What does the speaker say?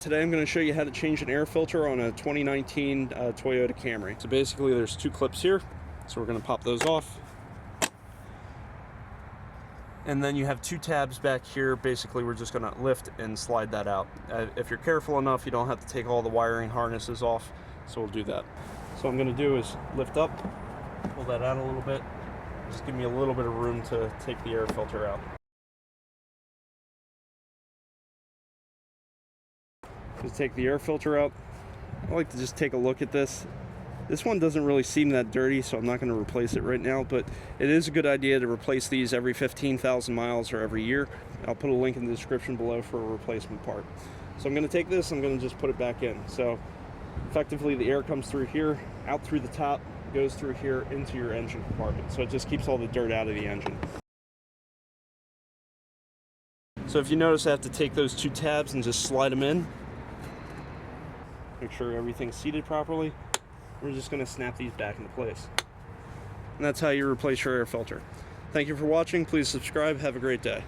Today I'm going to show you how to change an air filter on a 2019 Toyota Camry. So basically there's two clips here, so we're going to pop those off. And then you have two tabs back here. Basically we're just going to lift and slide that out. If you're careful enough, you don't have to take all the wiring harnesses off, so we'll do that. So what I'm going to do is lift up, pull that out a little bit, just give me a little bit of room to take the air filter out. Just take the air filter out. I like to just take a look at this. This one doesn't really seem that dirty, so I'm not going to replace it right now, but it is a good idea to replace these every 15,000 miles or every year. I'll put a link in the description below for a replacement part. So I'm going to take this, I'm going to just put it back in. So effectively the air comes through here, out through the top, goes through here into your engine compartment. So it just keeps all the dirt out of the engine. So if you notice, I have to take those two tabs and just slide them in. Make sure everything's seated properly. We're just going to snap these back into place. And that's how you replace your air filter. Thank you for watching. Please subscribe. Have a great day.